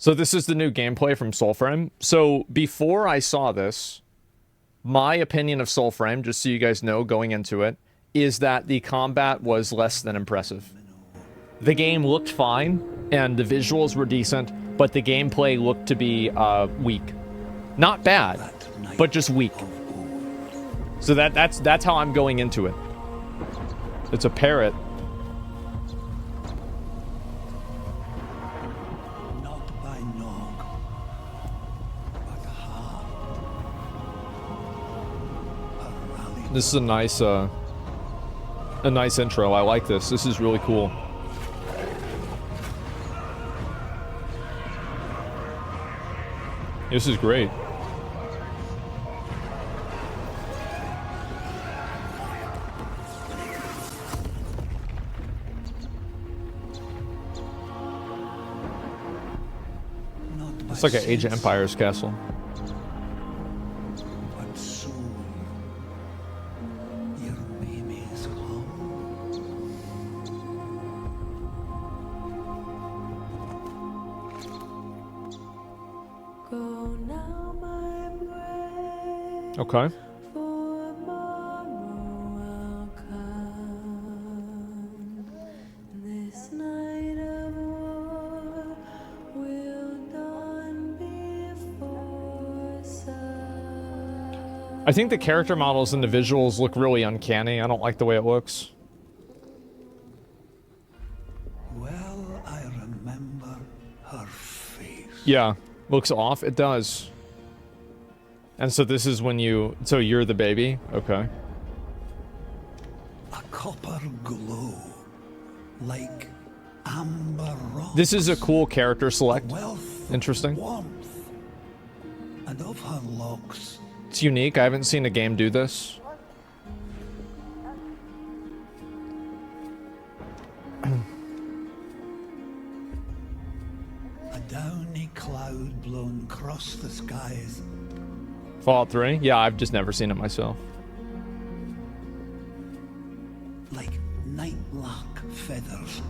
So this is the new gameplay from Soulframe. So before I saw this, my opinion of Soulframe, just so you guys know going into it, is that the combat was less than impressive. The game looked fine, and the visuals were decent, but the gameplay looked to be weak. Not bad, but just weak. So that's how I'm going into it. It's a parrot. This is a nice intro. I like this. This is really cool. This is great. It's like an Age of Empires castle. Okay. I think the character models and the visuals look really uncanny. I don't like the way it looks. Well, I remember her face. Yeah, looks off. It does. And so this is when you... So you're the baby? Okay. A copper glow, like amber rock. This is a cool character select. Interesting. Warmth, and of her locks. It's unique. I haven't seen a game do this. A downy cloud blown across the skies. Fallout 3? Yeah, I've just never seen it myself. Like night-lark feathers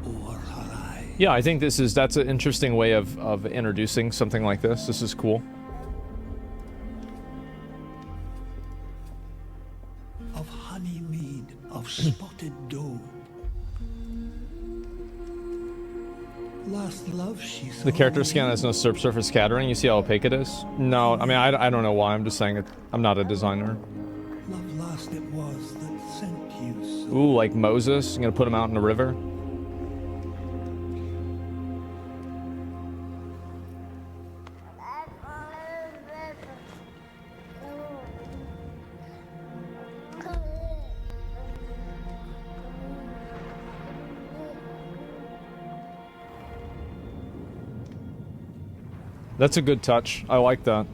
over her eye. Yeah, I think that's an interesting way of introducing something like this. This is cool. Of honey mead, of spotted doe. Last love she saw. The character scan has no surface scattering. You see how opaque it is? No, I mean, I don't know why. I'm just saying it. I'm not a designer. Love last it was that sent you so. Ooh, like Moses. I'm gonna put him out in the river. That's a good touch. I like that.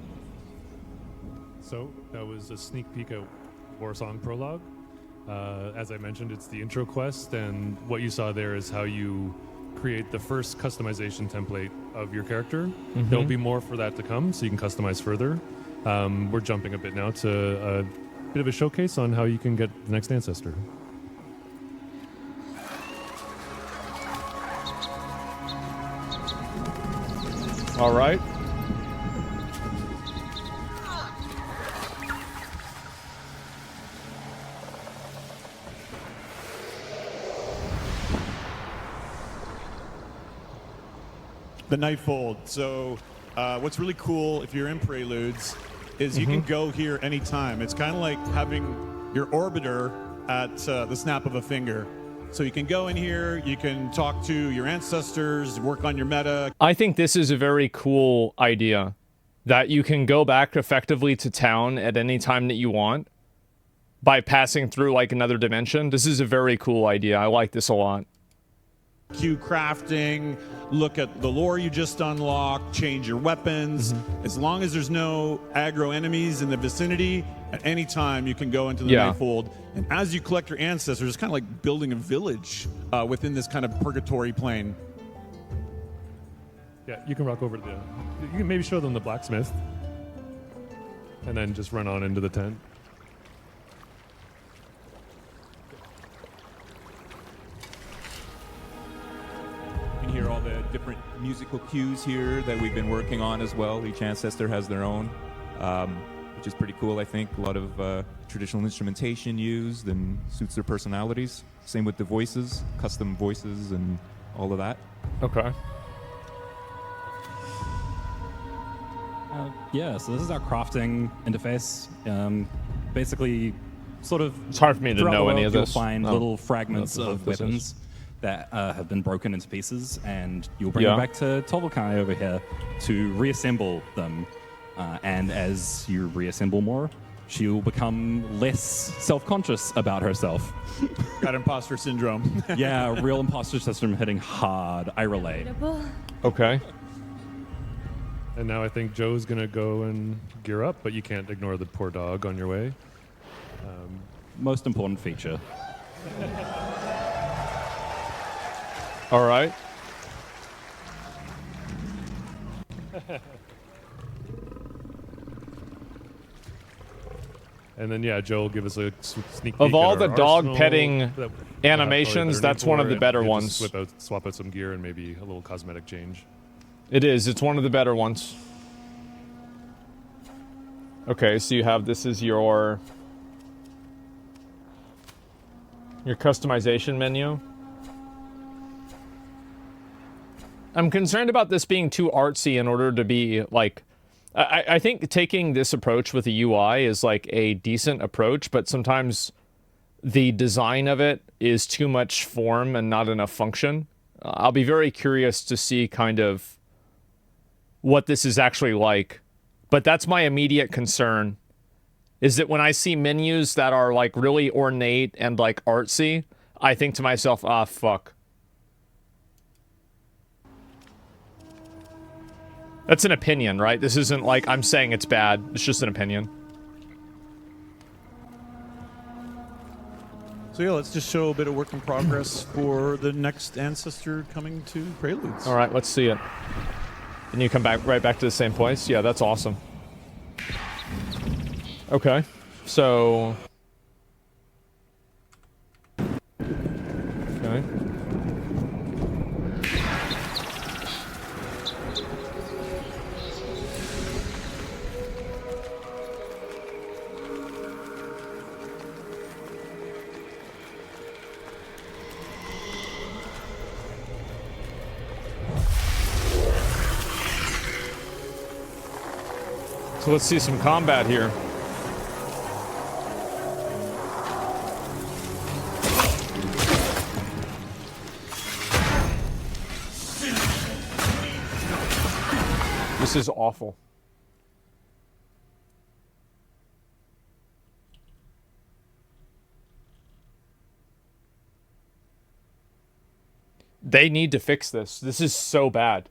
So that was a sneak peek at Warsong Prologue. As I mentioned, it's the intro quest, and what you saw there is how you create the first customization template of your character. Mm-hmm. There'll be more for that to come, so you can customize further. We're jumping a bit now to a bit of a showcase on how you can get the next ancestor. All right. The Nightfold. So what's really cool if you're in Preludes is you can go here anytime. It's kind of like having your orbiter at the snap of a finger. So you can go in here, you can talk to your ancestors, work on your meta. I think this is a very cool idea, that you can go back effectively to town at any time that you want by passing through like another dimension. This is a very cool idea. I like this a lot. Q crafting, look at the lore you just unlocked, change your weapons. As long as there's no aggro enemies in the vicinity, at any time you can go into the Nightfold. And as you collect your ancestors, it's kind of like building a village within this kind of purgatory plane. Yeah, you can rock over to the... You can maybe show them the blacksmith. And then just run on into the tent. You can hear all the different musical cues here that we've been working on as well. Each ancestor has their own, which is pretty cool, I think. A lot of traditional instrumentation used and suits their personalities. Same with the voices, custom voices and all of that. Okay. Yeah, so this is our crafting interface. Basically, sort of. It's hard for me to throughout the know any world, of you'll this. find No. little fragments No, of this is- weapons that have been broken into pieces, and you'll bring Yeah. them back to Tolvakai over here to reassemble them. And as you reassemble more, she'll become less self-conscious about herself. Got imposter syndrome. Yeah, real imposter system hitting hard. I relate. Okay. And now I think Joe's gonna go and gear up, but you can't ignore the poor dog on your way. Most important feature. All right. And then yeah, Joe will give us a sneak peek Of all at the our dog arsenal petting that we'll have animations, probably a better that's one of name the for, better and we'll ones. just swap out some gear and maybe a little cosmetic change. It is. It's one of the better ones. Okay, so you have this is your customization menu. I'm concerned about this being too artsy in order to be like I think taking this approach with the UI is like a decent approach, but sometimes the design of it is too much form and not enough function. I'll be very curious to see kind of what this is actually like. But that's my immediate concern, is that when I see menus that are like really ornate and like artsy, I think to myself, ah, fuck. That's an opinion, right? This isn't like I'm saying it's bad. It's just an opinion. So yeah, let's just show a bit of work in progress for the next ancestor coming to Preludes. All right, let's see it. And you come back right back to the same place? Yeah, that's awesome. Okay, so... Okay. So let's see some combat here. This is awful. They need to fix this. This is so bad.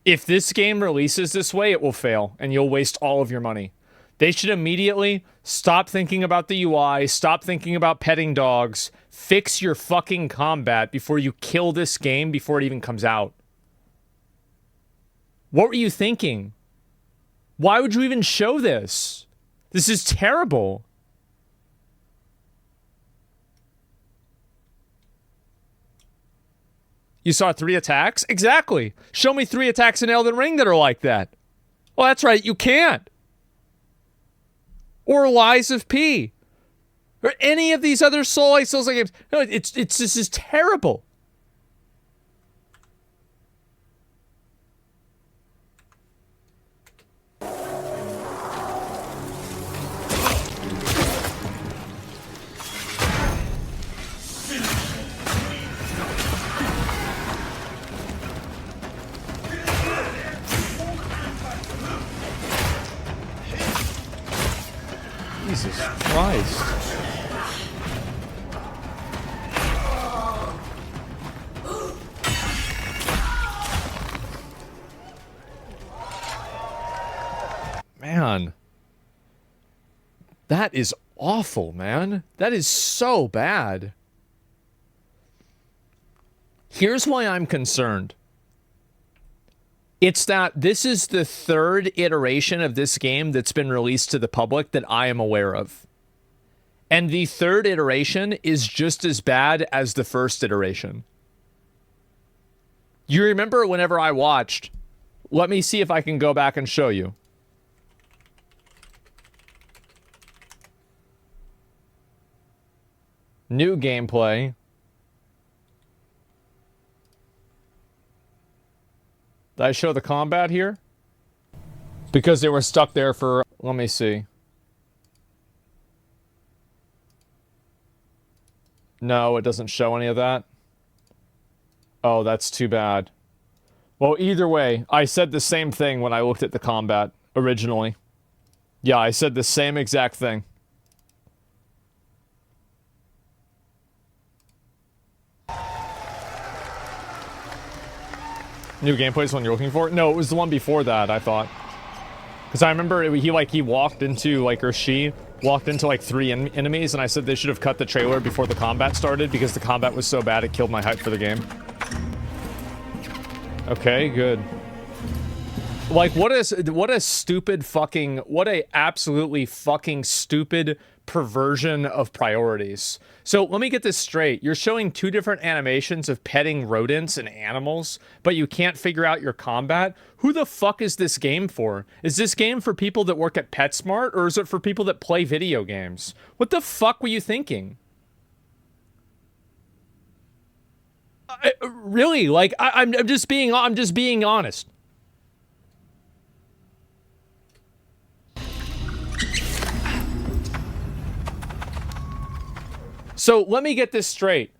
If this game releases this way, it will fail, and you'll waste all of your money. They should immediately stop thinking about the UI, stop thinking about petting dogs, fix your fucking combat before you kill this game before it even comes out. What were you thinking? Why would you even show this? This is terrible. You saw 3 attacks? Exactly. Show me 3 attacks in Elden Ring that are like that. Well, that's right, you can't. Or Lies of P. Or any of these other Souls like games. No, this is terrible. Jesus Christ. Man. That is awful, man. That is so bad. Here's why I'm concerned. It's that this is the 3rd iteration of this game that's been released to the public that I am aware of. And the 3rd iteration is just as bad as the 1st iteration. You remember whenever I watched? Let me see if I can go back and show you. New gameplay. Did I show the combat here? Because they were stuck there for... Let me see. No, it doesn't show any of that. Oh, that's too bad. Well, either way, I said the same thing when I looked at the combat originally. Yeah, I said the same exact thing. New gameplay is the one you're looking for? No, it was the one before that, I thought. Because I remember he walked into, like, or she walked into, like, 3 enemies, and I said they should have cut the trailer before the combat started because the combat was so bad it killed my hype for the game. Okay, good. Like, what a stupid fucking... What a absolutely fucking stupid perversion of priorities. So, let me get this straight. You're showing 2 different animations of petting rodents and animals, but you can't figure out your combat? Who the fuck is this game for? Is this game for people that work at PetSmart, or is it for people that play video games? What the fuck were you thinking? Really? Like, I'm just being honest. So, let me get this straight.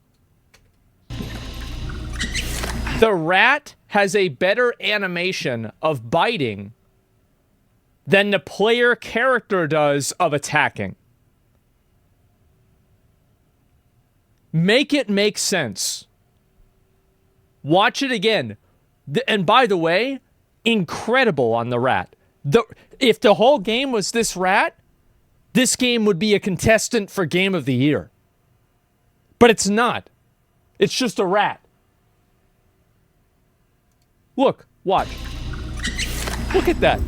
The rat has a better animation of biting than the player character does of attacking. Make it make sense. Watch it again. And by the way, incredible on the rat. If the whole game was this rat, this game would be a contestant for Game of the Year. But it's not. It's just a rat. Look, watch. Look at that.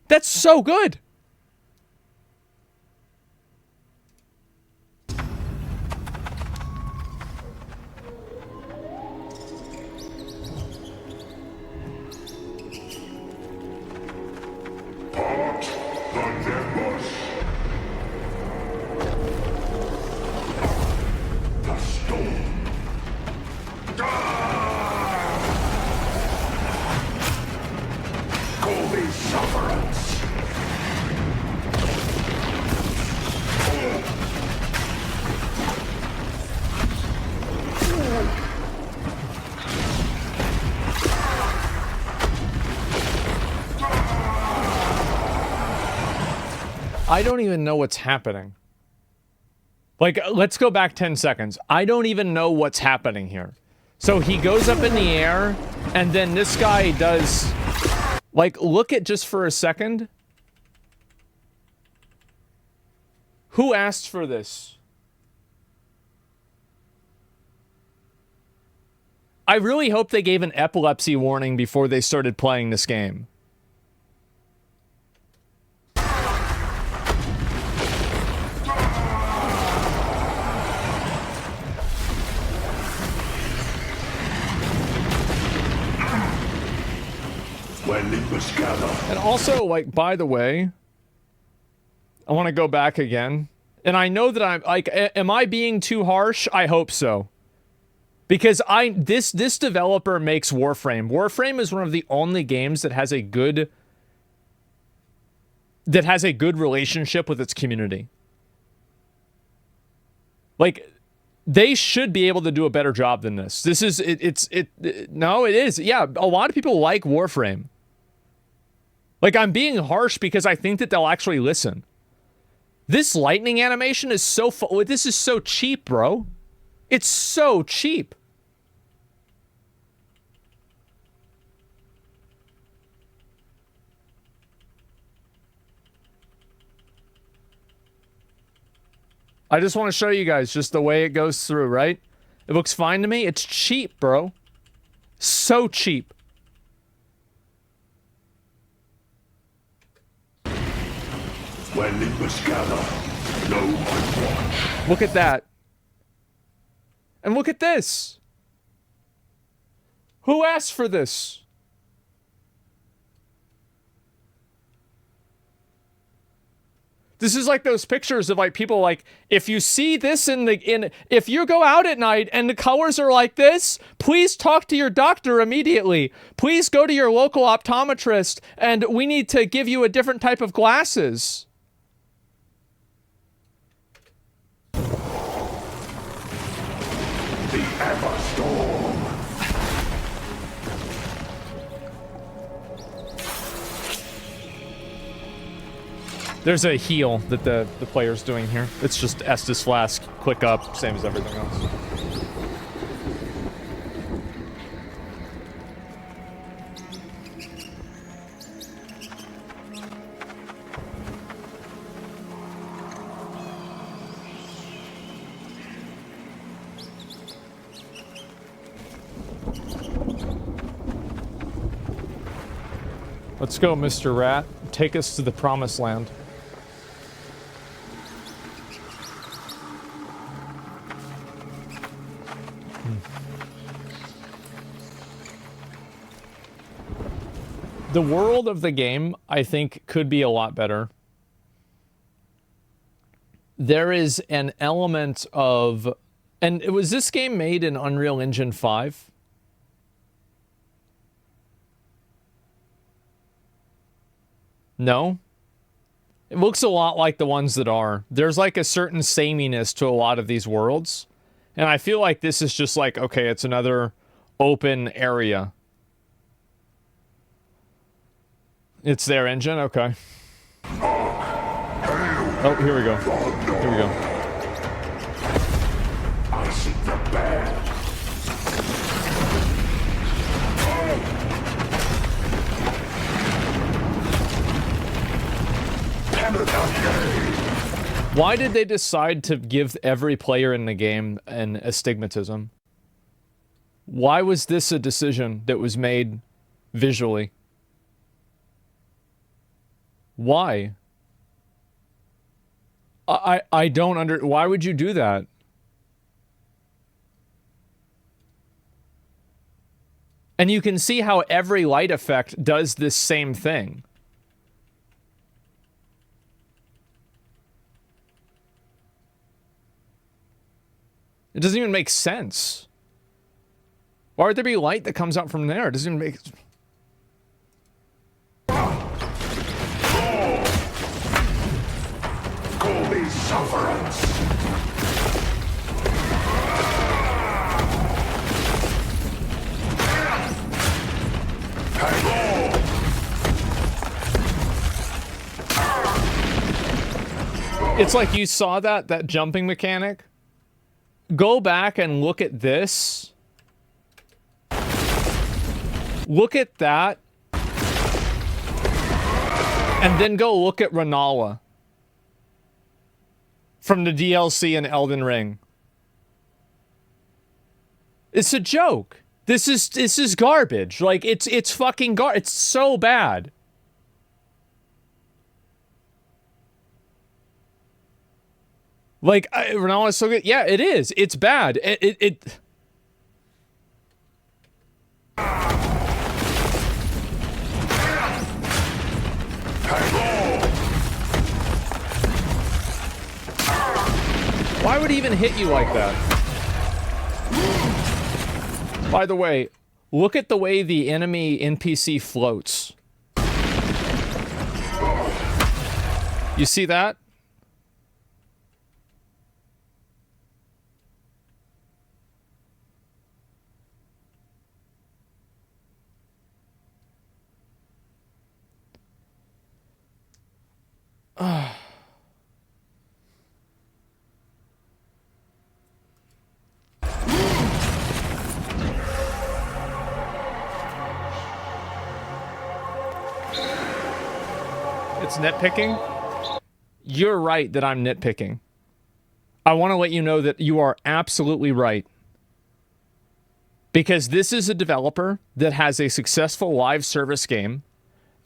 That's so good. I don't even know what's happening. Like, let's go back 10 seconds. I don't even know what's happening here. So he goes up in the air, and then this guy does... Like, look at just for a second. Who asked for this? I really hope they gave an epilepsy warning before they started playing this game. And also, like, by the way, I want to go back again. And I know that I'm, like, am I being too harsh? I hope so. Because this developer makes Warframe. Warframe is one of the only games that has a good relationship with its community. Like, they should be able to do a better job than this. This is, no, it is. Yeah, a lot of people like Warframe. Like, I'm being harsh because I think that they'll actually listen. This lightning animation is so... This is so cheap, bro. It's so cheap. I just want to show you guys just the way it goes through, right? It looks fine to me. It's cheap, bro. So cheap. When Nimbus gather, no one watch. Look at that. And look at this. Who asked for this? This is like those pictures of like people like, if you see this if you go out at night and the colors are like this, please talk to your doctor immediately. Please go to your local optometrist and we need to give you a different type of glasses. The Everstorm. There's a heal that the player's doing here. It's just Estus Flask, click up, same as everything else. Let's go, Mr. Rat. Take us to the promised land. The world of the game, I think, could be a lot better. There is an element of... And was this game made in Unreal Engine 5? No? It looks a lot like the ones that are. There's like a certain sameness to a lot of these worlds. And I feel like this is just like, okay, it's another open area. It's their engine? Okay. Oh, here we go. Here we go. I seek the bad. Why did they decide to give every player in the game an astigmatism? Why was this a decision that was made visually? Why? I don't why would you do that? And you can see how every light effect does this same thing. It doesn't even make sense. Why would there be light that comes out from there? It doesn't even make... Call me sufferance. It's like you saw that jumping mechanic. Go back and look at this. Look at that. And then go look at Renala from the DLC in Elden Ring. It's a joke. This is garbage. Like it's fucking it's so bad. Like Renala is so good. Yeah, it is. It's bad. Why would he even hit you like that? By the way, look at the way the enemy NPC floats. You see that? It's nitpicking? You're right that I'm nitpicking. I want to let you know that you are absolutely right. Because this is a developer that has a successful live service game.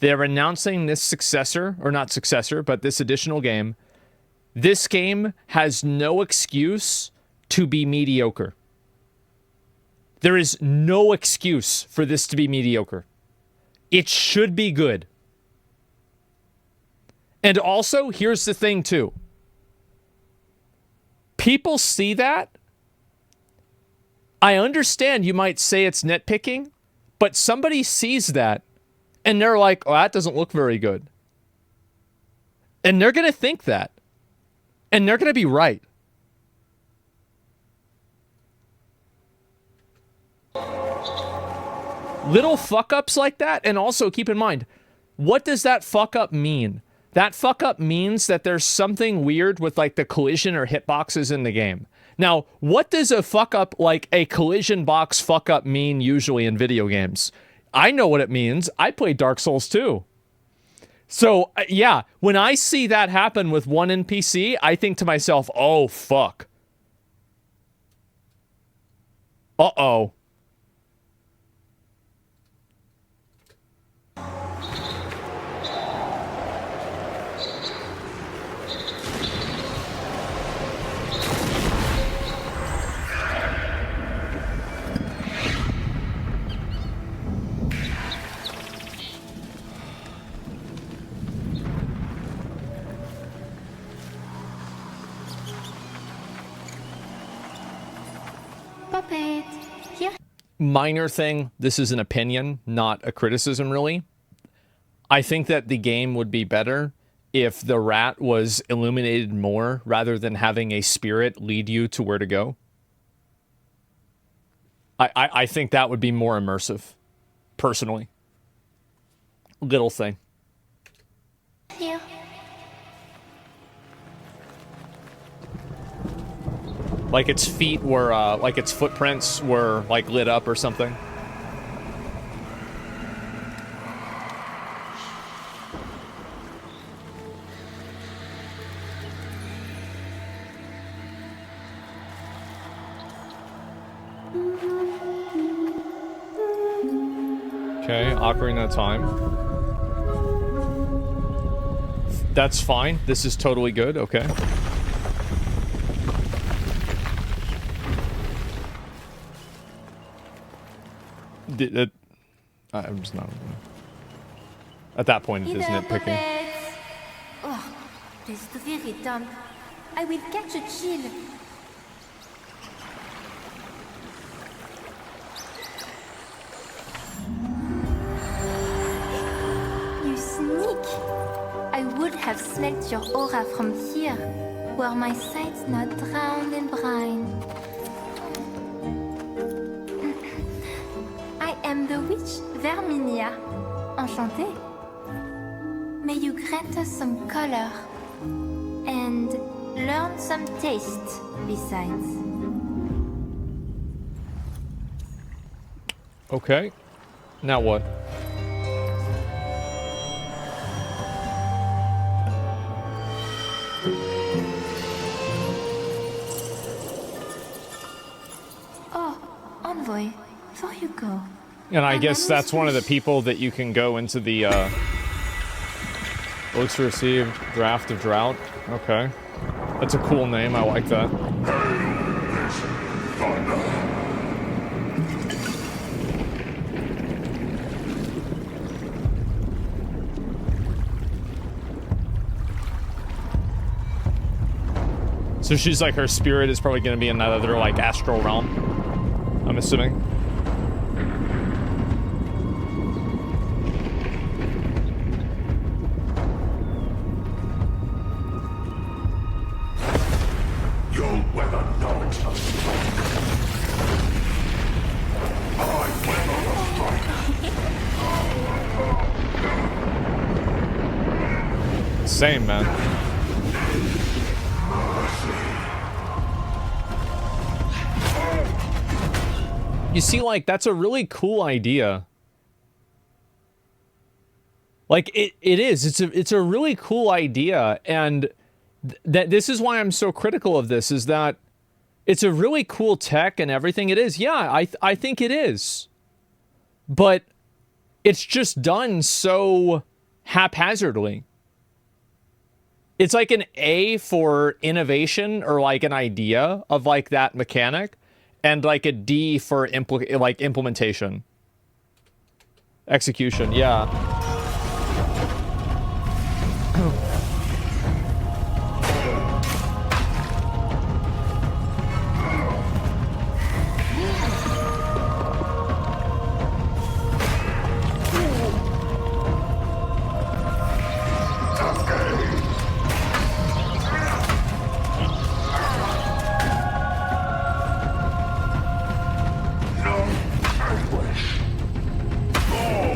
They're announcing this successor, or not successor, but this additional game. This game has no excuse to be mediocre. There is no excuse for this to be mediocre. It should be good. And also, here's the thing too. People see that. I understand you might say it's nitpicking, but somebody sees that and they're like, oh, that doesn't look very good. And they're going to think that. And they're going to be right. Little fuck-ups like that, and also keep in mind, what does that fuck-up mean? That fuck-up means that there's something weird with, like, the collision or hitboxes in the game. Now, what does a fuck-up, like a collision box fuck-up mean usually in video games? I know what it means. I played Dark Souls 2. So, yeah, when I see that happen with one NPC, I think to myself, oh, fuck. Uh-oh. Puppet, here. Minor thing, this is an opinion, not a criticism really. I think that the game would be better if the rat was illuminated more rather than having a spirit lead you to where to go. I think that would be more immersive, personally. Little thing. Here. Like its feet were, like its footprints were, like, lit up or something. Okay, Ocarina of Time. That's fine. This is totally good. Okay. I'm just not. At that point, it is nitpicking. Oh, this is very dumb. I will catch a chill. You sneak! I would have smelt your aura from here, were my sight not drowned in brine. I am the witch Verminia. Enchantée. May you grant us some color and learn some taste besides. Okay. Now what? Oh, envoy, before you go. And I guess that's one of the people that you can go into the, looks received, Draft of Drought. Okay. That's a cool name, I like that. So she's like, her spirit is probably going to be in that other, like, astral realm, I'm assuming. Same, man. You see, like, that's a really cool idea. Like, it is. It's a really cool idea, and that this is why I'm so critical of this, is that it's a really cool tech and everything. It is. Yeah, I think it is. But it's just done so haphazardly. It's like an A for innovation or like an idea of like that mechanic. and like a D for implementation. Execution, yeah.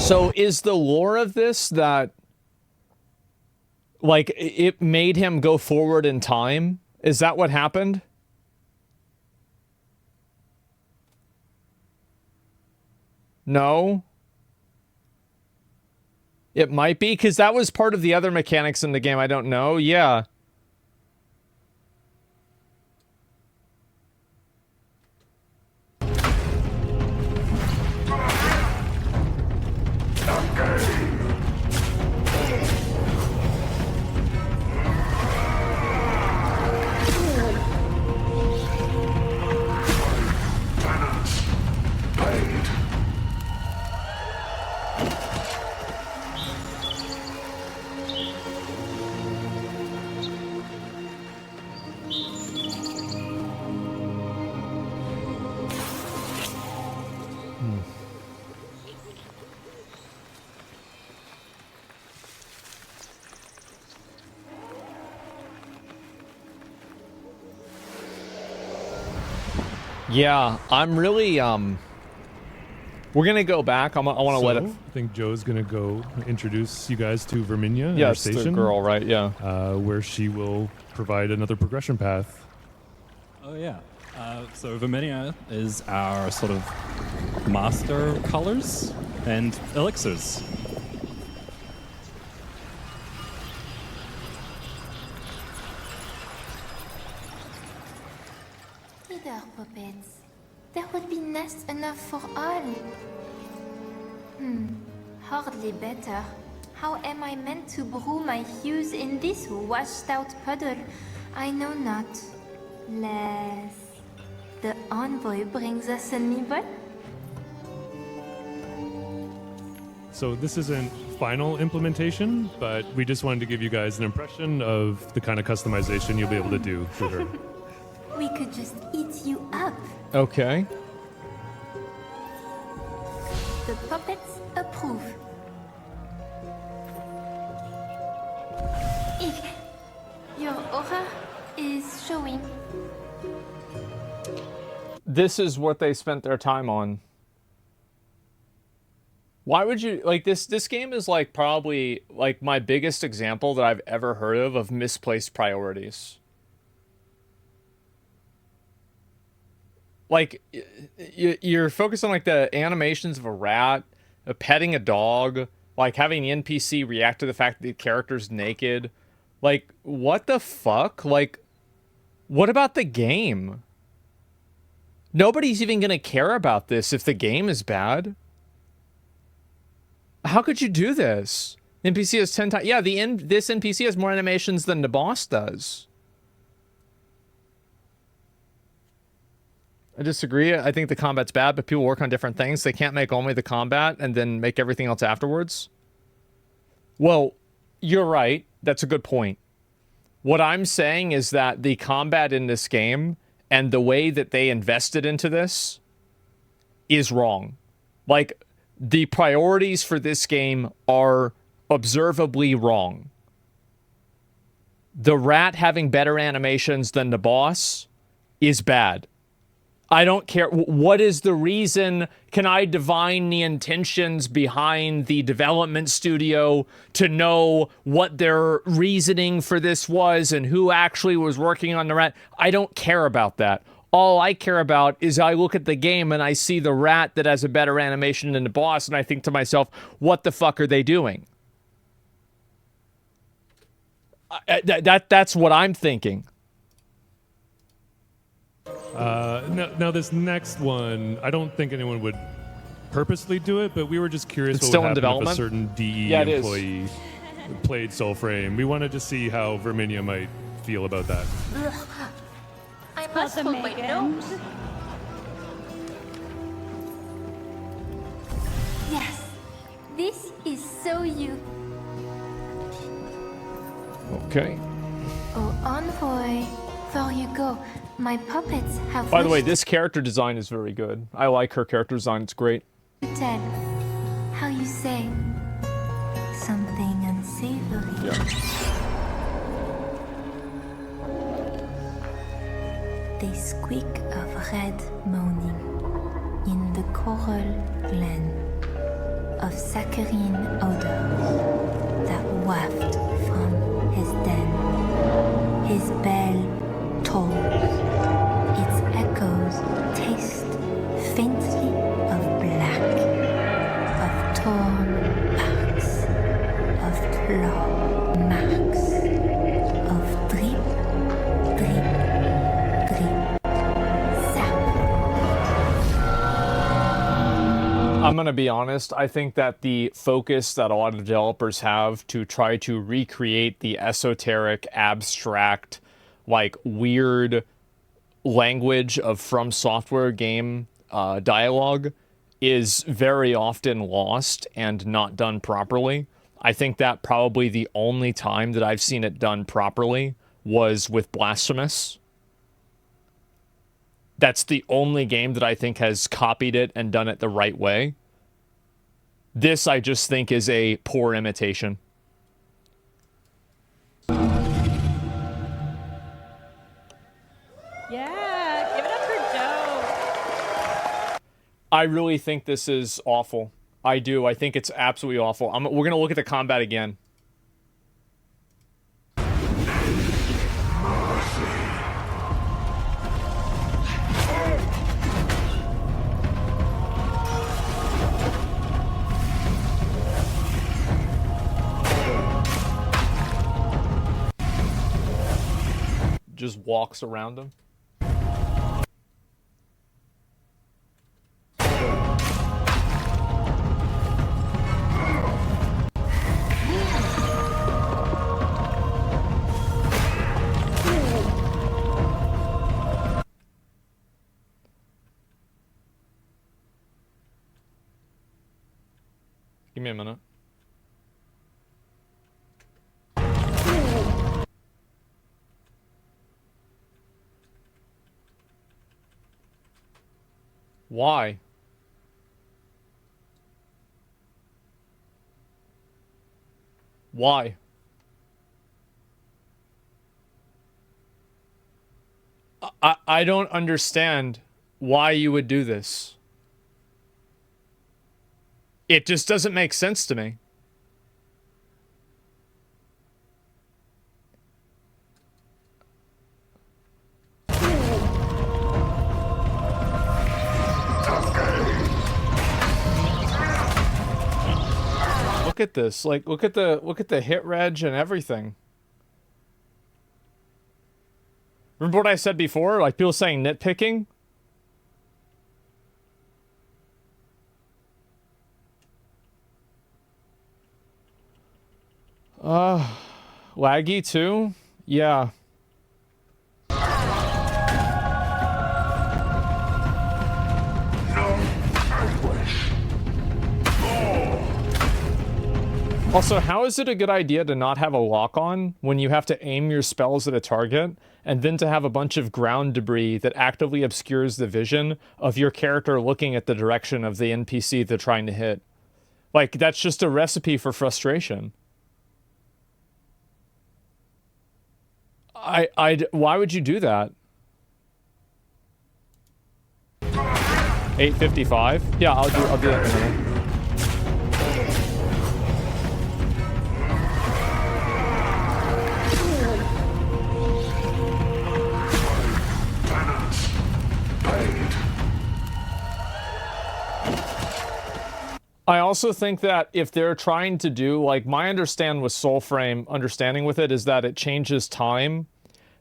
So is the lore of this that, like, it made him go forward in time? Is that what happened? No? It might be, because that was part of the other mechanics in the game. I don't know. Yeah. Yeah, I'm really, we're gonna go back. I want to let it. I think Joe's gonna go introduce you guys to Verminia, Yeah, our it's station, the girl, right? Yeah. Where she will provide another progression path. Oh yeah. So Verminia is our sort of master of colors and elixirs. Either puppets. There would be nest enough for all. Hardly better. How am I meant to brew my hues in this washed-out puddle? I know not. Less. The envoy brings us a nibble? So this isn't final implementation, but we just wanted to give you guys an impression of the kind of customization you'll be able to do for her. We could just eat you up. Okay. The puppets approve. Your aura is showing. This is what they spent their time on. Why would you like this? This game is like probably like my biggest example that I've ever heard of misplaced priorities. Like you're focused on like the animations of a rat, petting a dog, like having the NPC react to the fact that the character's naked. Like, what the fuck? Like, what about the game? Nobody's even gonna care about this if the game is bad. How could you do this? NPC has 10 times. Yeah, this NPC has more animations than the boss does. I disagree. I think the combat's bad, but people work on different things. They can't make only the combat and then make everything else afterwards. Well, you're right. That's a good point. What I'm saying is that the combat in this game and the way that they invested into this is wrong. Like, the priorities for this game are observably wrong. The rat having better animations than the boss is bad. I don't care. What is the reason? Can I divine the intentions behind the development studio to know what their reasoning for this was and who actually was working on the rat? I don't care about that. All I care about is I look at the game and I see the rat that has a better animation than the boss, and I think to myself, what the fuck are they doing? That's what I'm thinking. Now this next one, I don't think anyone would purposely do it, but we were just curious It's what still would in happen if development? a certain DE Yeah, it is. employee played Soulframe. We wanted to see how Verminia might feel about that. I must hold my nose. This is so you. Okay. Oh, envoy. There you go. My puppets have By the way, wished this character design is very good. I like her character design. It's great. to tell. How you say? Something unsavory. They squeak of red moaning in the coral glen of saccharine odor that waft from his den. His bell tolls. Its echoes taste faintly of black, of torn barks, of claw marks, of drip, drip, drip, zap. I'm going to be honest. I think that the focus that a lot of developers have to try to recreate the esoteric, abstract, like weird language of From Software game dialogue is very often lost and not done properly. I think that probably the only time that I've seen it done properly was with Blasphemous. That's the only game that I think has copied it and done it the right way. This, I just think, is a poor imitation. Yeah, give it up for Joe. I really think this is awful. I do. I think it's absolutely awful. We're going to look at the combat again. Just walks around him. Give me a minute. Why? Why? I don't understand why you would do this. It just doesn't make sense to me. Look at this. Like, look at the hit reg and everything. Remember what I said before? Like, people saying nitpicking? Laggy too? Yeah. Also, how is it a good idea to not have a lock-on when you have to aim your spells at a target, and then to have a bunch of ground debris that actively obscures the vision of your character looking at the direction of the NPC they're trying to hit? Like, that's just a recipe for frustration. Why would you do that? 8:55? Yeah, I'll do that in a minute. I also think that if they're trying to do, like, my understanding with understanding with it is that it changes time.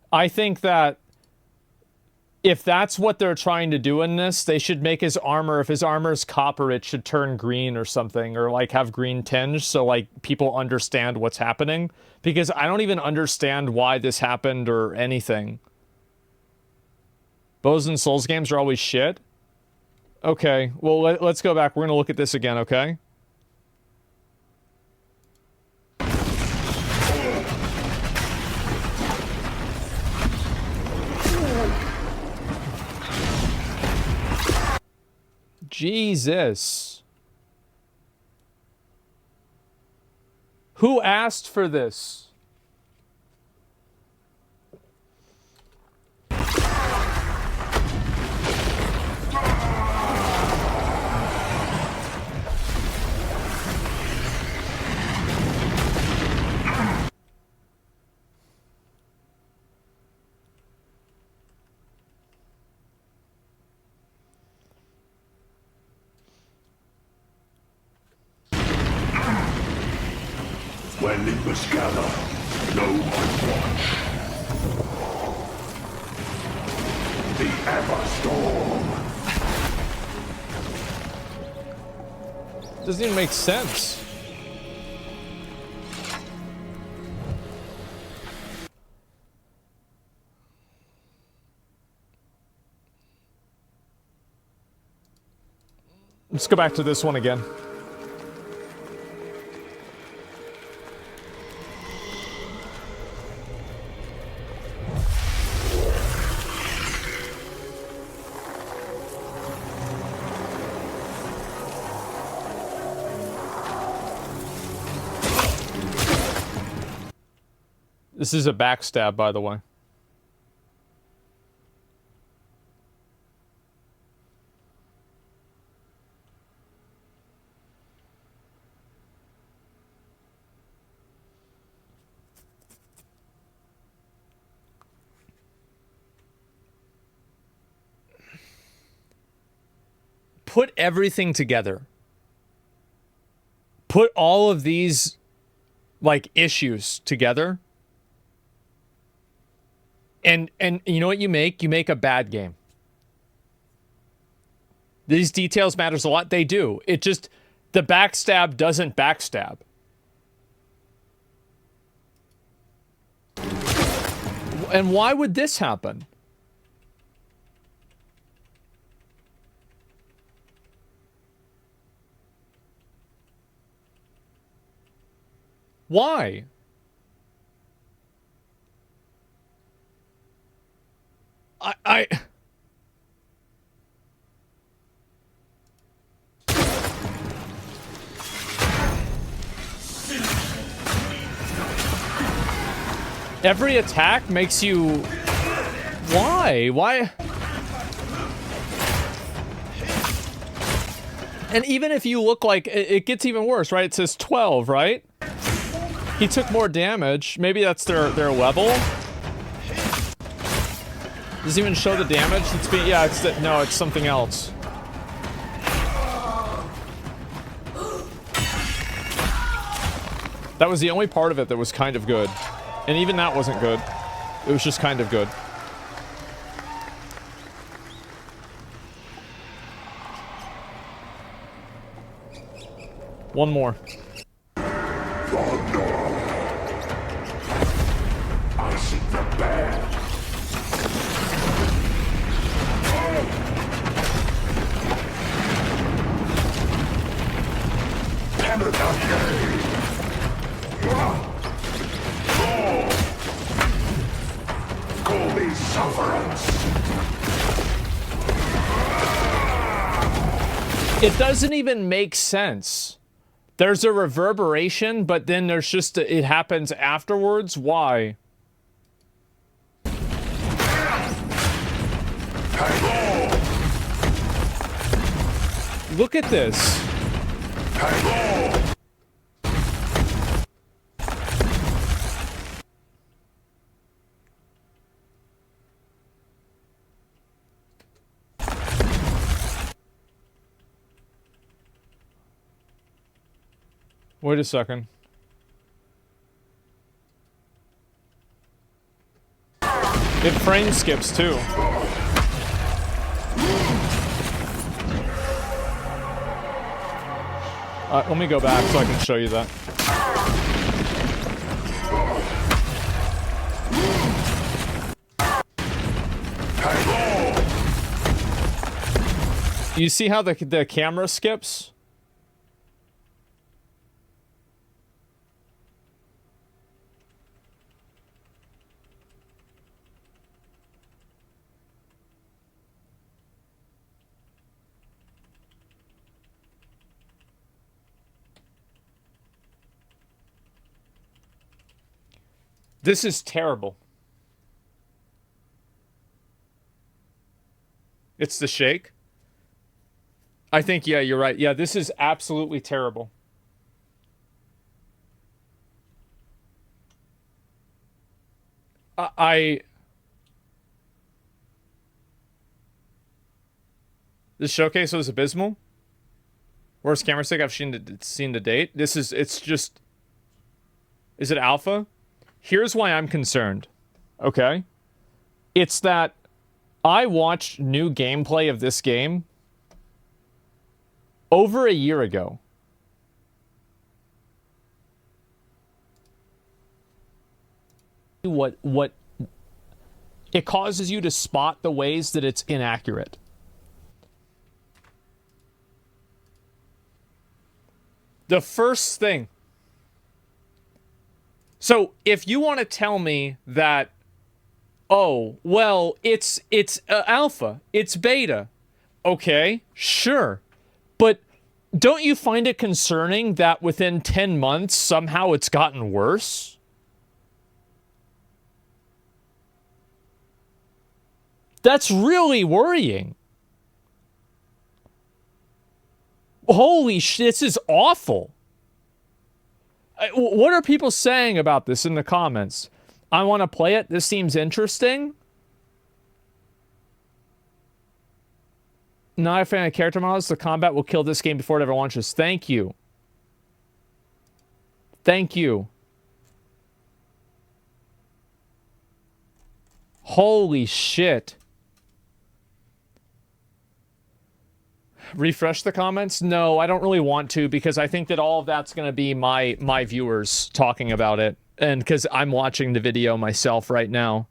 I think that if that's what they're trying to do in this, they should make his armor, if his armor is copper, it should turn green or something, or like have green tinge so like people understand what's happening. Because I don't even understand why this happened or anything. Bows and Souls games are always shit. Okay, well, let's go back. We're going to look at this again, okay? Jesus. Who asked for this? When Nimbus gather, no one watch. The Everstorm. Doesn't even make sense. Let's go back to this one again. This is a backstab, by the way. Put everything together. Put all of these, like, issues together. And you know what you make? You make a bad game. These details matters a lot. They do. It just, the backstab doesn't backstab. And why would this happen? Why? I every attack makes you... Why? Why? And even if you look like... It gets even worse, right? It says 12, right? He took more damage. Maybe that's their level. Does it even show the damage that's being... Yeah, it's... No, it's something else. That was the only part of it that was kind of good. And even that wasn't good. It was just kind of good. One more. I seek the bear. Call me sufferance. It doesn't even make sense. There's a reverberation, but then there's just it happens afterwards. Why? Look at this. Wait a second. It frame skips too. Let me go back so I can show you that. You see how the camera skips? This is terrible. It's the shake. I think, yeah, you're right. Yeah, this is absolutely terrible. This showcase was abysmal. Worst camera stick I've seen to date. It's just... Is it alpha? Here's why I'm concerned. Okay? It's that I watched new gameplay of this game over a year ago. What it causes you to spot the ways that it's inaccurate. The first thing. So if you want to tell me that, oh, well, it's alpha, it's beta. Okay, sure. But don't you find it concerning that within 10 months, somehow it's gotten worse? That's really worrying. Holy shit, this is awful. What are people saying about this in the comments? I want to play it. This seems interesting. Not a fan of character models. The combat will kill this game before it ever launches. Thank you. Thank you. Holy shit. Refresh the comments? No, I don't really want to, because I think that all of that's going to be my viewers talking about it. And because I'm watching the video myself right now.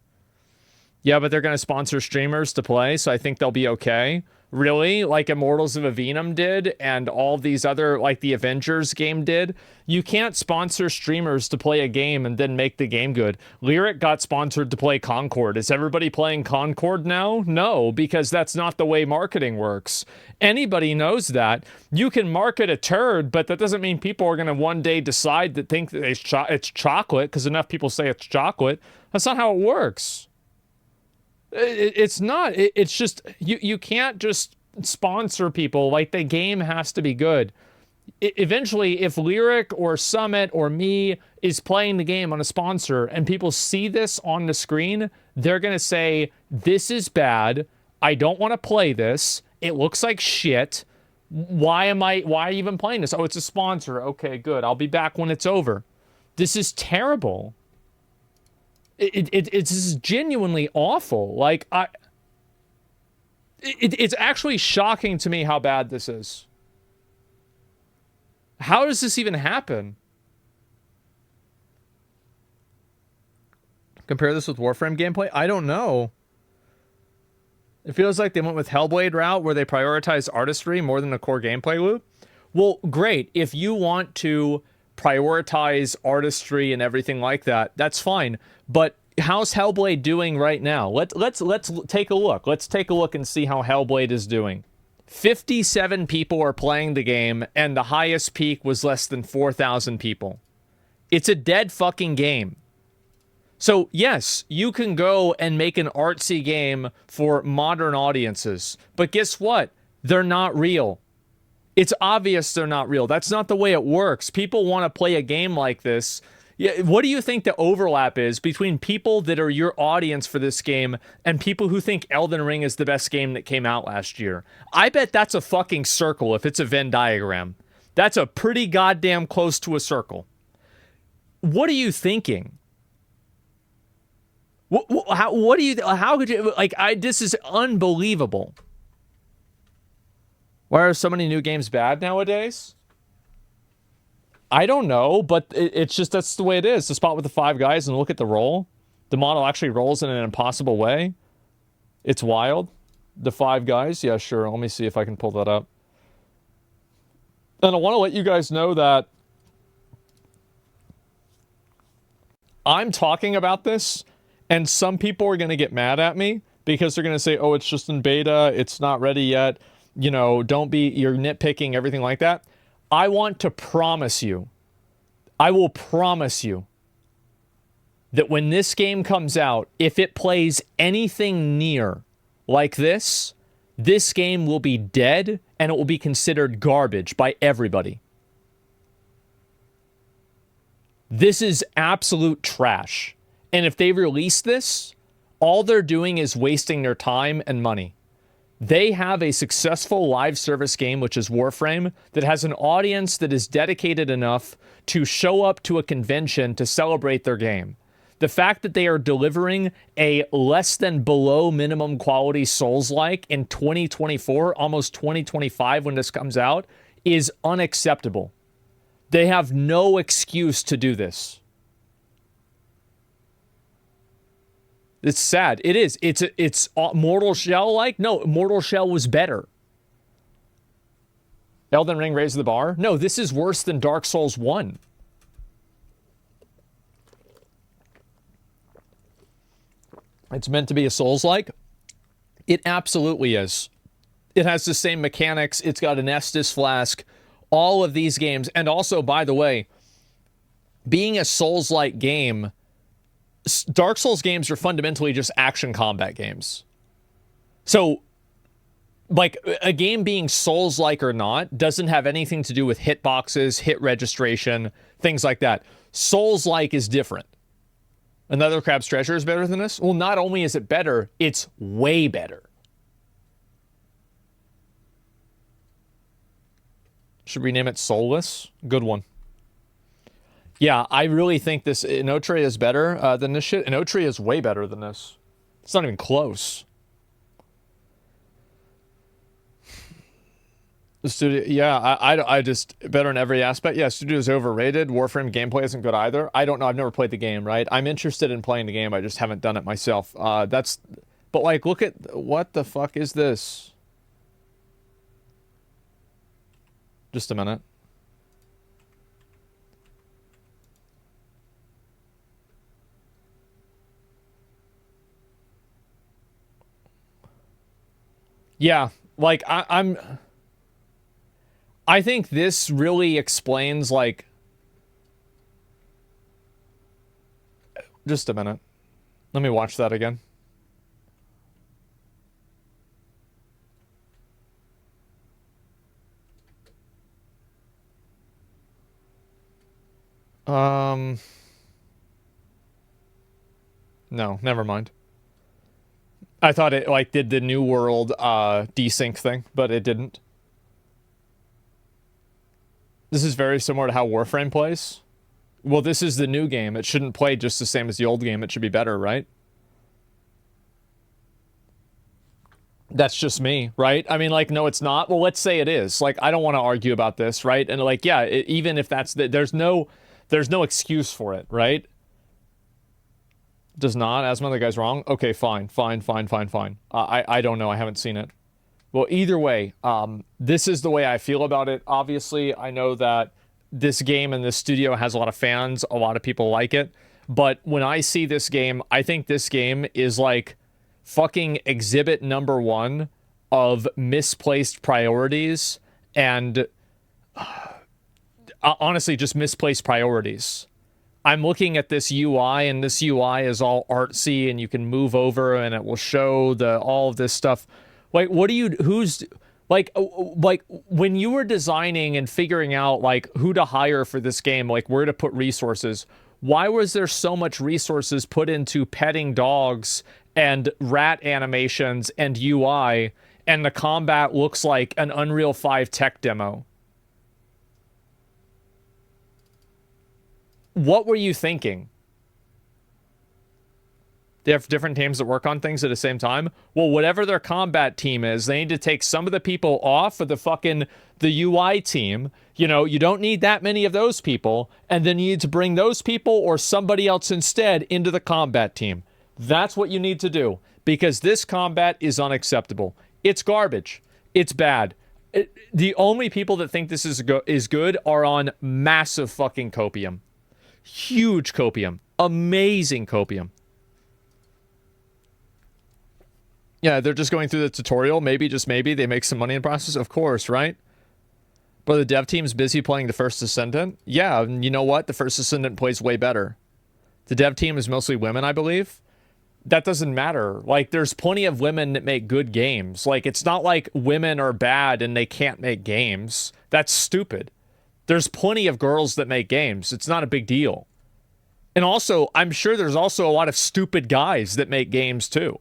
Yeah, but they're going to sponsor streamers to play, so I think they'll be okay. Really? Like Immortals of Avenum did, and all these other, like the Avengers game did? You can't sponsor streamers to play a game and then make the game good. Lyric got sponsored to play Concord. Is everybody playing Concord now? No, because that's not the way marketing works. Anybody knows that. You can market a turd, but that doesn't mean people are going to one day decide to think that it's chocolate, because enough people say it's chocolate. That's not how it works. It's not. It's just, you can't just sponsor people. Like, the game has to be good. Eventually, if Lyric or Summit or me is playing the game on a sponsor and people see this on the screen, they're going to say, this is bad. I don't want to play this. It looks like shit. Why are you even playing this? Oh, it's a sponsor. Okay, good. I'll be back when it's over. This is terrible. It's genuinely awful. Like, it's actually shocking to me how bad this is. How does this even happen? Compare this with Warframe gameplay? I don't know. It feels like they went with Hellblade route, where they prioritize artistry more than the core gameplay loop. Well, great. If you want to prioritize artistry and everything like that, that's fine. But how's Hellblade doing right now? Let's take a look. Let's take a look and see how Hellblade is doing. 57 people are playing the game, and the highest peak was less than 4,000 people. It's a dead fucking game. So, yes, you can go and make an artsy game for modern audiences. But guess what? They're not real. It's obvious they're not real. That's not the way it works. People want to play a game like this. Yeah, what do you think the overlap is between people that are your audience for this game and people who think Elden Ring is the best game that came out last year? I bet that's a fucking circle if it's a Venn diagram. That's a pretty goddamn close to a circle. What are you thinking? How could you, like, this is unbelievable. Why are so many new games bad nowadays? I don't know, but it's just, that's the way it is. The spot with the 5 guys and look at the roll. The model actually rolls in an impossible way. It's wild. The 5 guys, yeah, sure. Let me see if I can pull that up. And I want to let you guys know that I'm talking about this, and some people are going to get mad at me because they're going to say, oh, it's just in beta. It's not ready yet. You know, you're nitpicking, everything like that. I want to promise you, I will promise you, that when this game comes out, if it plays anything near like this game will be dead and it will be considered garbage by everybody. This is absolute trash. And if they release this, all they're doing is wasting their time and money. They have a successful live service game, which is Warframe, that has an audience that is dedicated enough to show up to a convention to celebrate their game. The fact that they are delivering a less than below minimum quality Souls-like in 2024, almost 2025 when this comes out, is unacceptable. They have no excuse to do this. It's sad. It is. It's Mortal Shell-like? No, Mortal Shell was better. Elden Ring raised the bar? No, this is worse than Dark Souls 1. It's meant to be a Souls-like? It absolutely is. It has the same mechanics. It's got an Estus flask. All of these games. And also, by the way, being a Souls-like game, Dark Souls games are fundamentally just action combat games. So, like, a game being Souls-like or not doesn't have anything to do with hitboxes, hit registration, things like that. Souls-like is different. Another Crab's Treasure is better than this? Well, not only is it better, it's way better. Should we name it Soulless? Good one. Yeah, I really think this Inotria is better than this shit. Inotria is way better than this. It's not even close. The studio, yeah, I just better in every aspect. Yeah, studio is overrated. Warframe gameplay isn't good either. I don't know. I've never played the game, right? I'm interested in playing the game. I just haven't done it myself. But like, look at what the fuck is this? Just a minute. Yeah, like I think this really explains, like, just a minute. Let me watch that again. No, never mind. I thought it, like, did the New World desync thing, but it didn't. This is very similar to how Warframe plays. Well, this is the new game. It shouldn't play just the same as the old game. It should be better, right? That's just me, right? I mean, like, no, it's not. Well, let's say it is. Like, I don't want to argue about this, right? And, like, yeah, even if that's there's no excuse for it, right? Does not. Asma, the guy's wrong. Okay, fine. I don't know. I haven't seen it. Well, either way, this is the way I feel about it. Obviously, I know that this game and this studio has a lot of fans. A lot of people like it. But when I see this game, I think this game is like fucking exhibit number 1 of misplaced priorities and honestly, just misplaced priorities. I'm looking at this UI, and this UI is all artsy, and you can move over, and it will show all of this stuff. Like, when you were designing and figuring out, like, who to hire for this game, like, where to put resources, why was there so much resources put into petting dogs and rat animations and UI, and the combat looks like an Unreal 5 tech demo? What were you thinking? They have different teams that work on things at the same time. Well, whatever their combat team is, they need to take some of the people off of the UI team. You know, you don't need that many of those people, and then you need to bring those people or somebody else instead into the combat team. That's what you need to do, because this combat is unacceptable. It's garbage. It's bad. The only people that think this is good are on massive fucking copium. Huge copium. Amazing copium. Yeah, they're just going through the tutorial. Maybe, just maybe, they make some money in the process. Of course, right? But the dev team's busy playing the First Ascendant. Yeah, and you know what? The First Ascendant plays way better. The dev team is mostly women, I believe. That doesn't matter. Like, there's plenty of women that make good games. Like, it's not like women are bad and they can't make games. That's stupid. There's plenty of girls that make games. It's not a big deal. And also, I'm sure there's also a lot of stupid guys that make games too.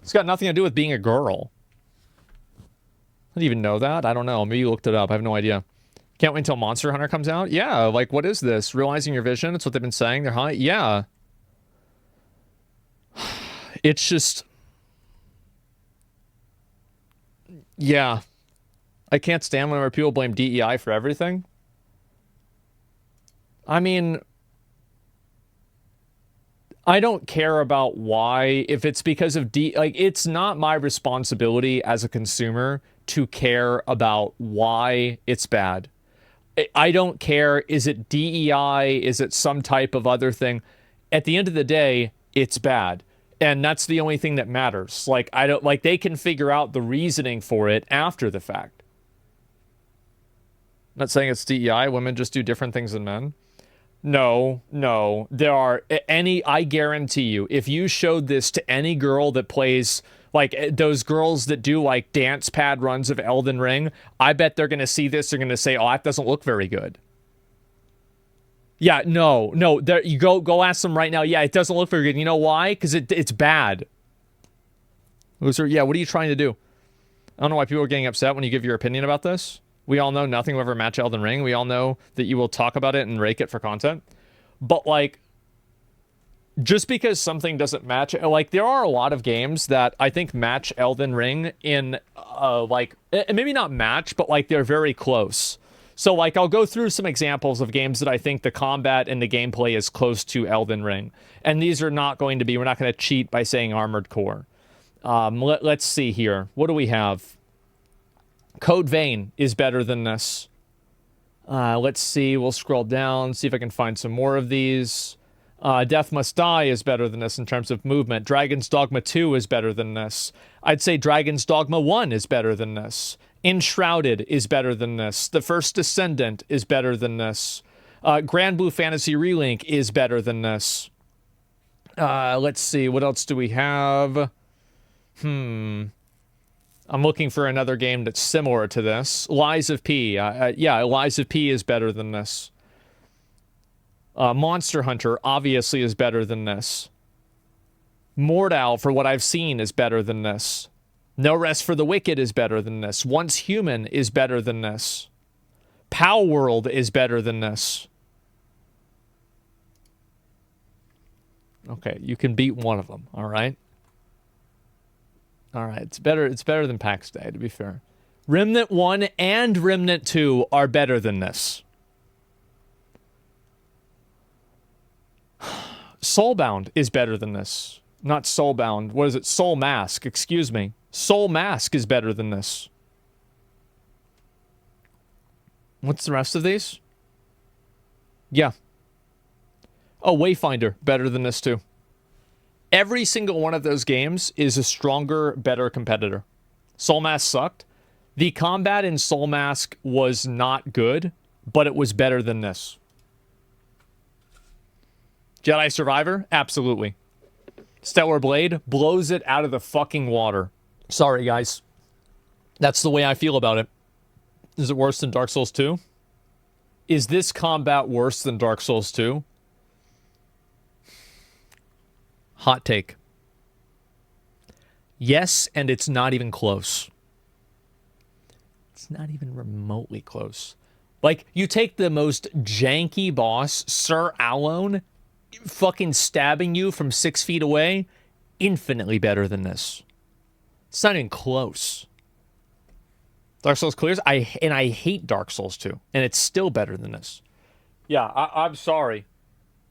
It's got nothing to do with being a girl. I didn't even know that. I don't know. Maybe you looked it up. I have no idea. Can't wait until Monster Hunter comes out? Yeah, like, what is this? Realizing your vision? That's what they've been saying. They're high? Yeah. It's just... Yeah. I can't stand whenever people blame DEI for everything. I mean... I don't care about why. If it's because of like, it's not my responsibility as a consumer to care about why it's bad. I don't care. Is it DEI? Is it some type of other thing? At the end of the day, it's bad. And that's the only thing that matters. Like, I don't, like, they can figure out the reasoning for it after the fact. I'm not saying it's DEI. Women just do different things than men. No. There are I guarantee you, if you showed this to any girl that plays, like, those girls that do, like, dance pad runs of Elden Ring, I bet they're going to see this, they're going to say, oh, that doesn't look very good. Yeah, no, there, you go ask them right now. Yeah, it doesn't look very good. You know why? Because it's bad. Loser, yeah, what are you trying to do? I don't know why people are getting upset when you give your opinion about this. We all know nothing will ever match Elden Ring. We all know that you will talk about it and rake it for content. But, like, just because something doesn't match... Like, there are a lot of games that I think match Elden Ring in, like... Maybe not match, but, like, they're very close. So, like, I'll go through some examples of games that I think the combat and the gameplay is close to Elden Ring. And these are not going to be... We're not going to cheat by saying Armored Core. Let's see here. What do we have? Code Vein is better than this. Let's see. We'll scroll down, see if I can find some more of these. Death Must Die is better than this in terms of movement. Dragon's Dogma 2 is better than this. I'd say Dragon's Dogma 1 is better than this. Enshrouded is better than this. The First Descendant is better than this. Grand Blue Fantasy Relink is better than this. Let's see. What else do we have? I'm looking for another game that's similar to this. Lies of P. Yeah, Lies of P is better than this. Monster Hunter obviously is better than this. Mordau, for what I've seen, is better than this. No Rest for the Wicked is better than this. Once Human is better than this. Pow World is better than this. Okay, you can beat one of them, all right? All right, it's better than PAX Day, to be fair. Remnant 1 and Remnant 2 are better than this. Soulbound is better than this. Not Soulbound. What is it? Soul Mask. Excuse me. Soul Mask is better than this. What's the rest of these? Yeah. Oh, Wayfinder. Better than this, too. Every single one of those games is a stronger, better competitor. Soul Mask sucked. The combat in Soul Mask was not good, but it was better than this. Jedi Survivor? Absolutely. Stellar Blade blows it out of the fucking water. Sorry, guys. That's the way I feel about it. Is it worse than Dark Souls 2? Is this combat worse than Dark Souls 2? Hot take. Yes, and it's not even close. It's not even remotely close. Like, you take the most janky boss, Sir Alone, fucking stabbing you from 6 feet away, infinitely better than this. It's not even close. Dark Souls clears, I hate Dark Souls 2, and it's still better than this. Yeah, I'm sorry.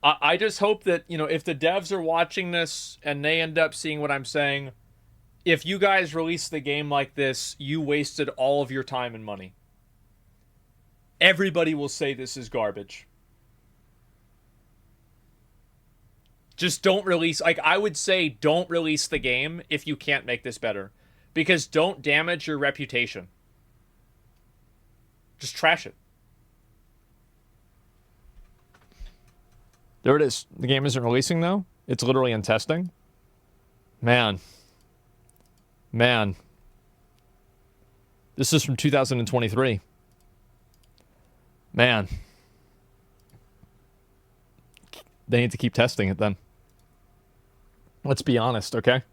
I just hope that, you know, if the devs are watching this and they end up seeing what I'm saying, if you guys release the game like this, you wasted all of your time and money. Everybody will say this is garbage. Just don't release, like, I would say don't release the game if you can't make this better. Because don't damage your reputation. Just trash it. There it is. The game isn't releasing, though. It's literally in testing. Man. Man. This is from 2023. Man. They need to keep testing it then. Let's be honest, okay?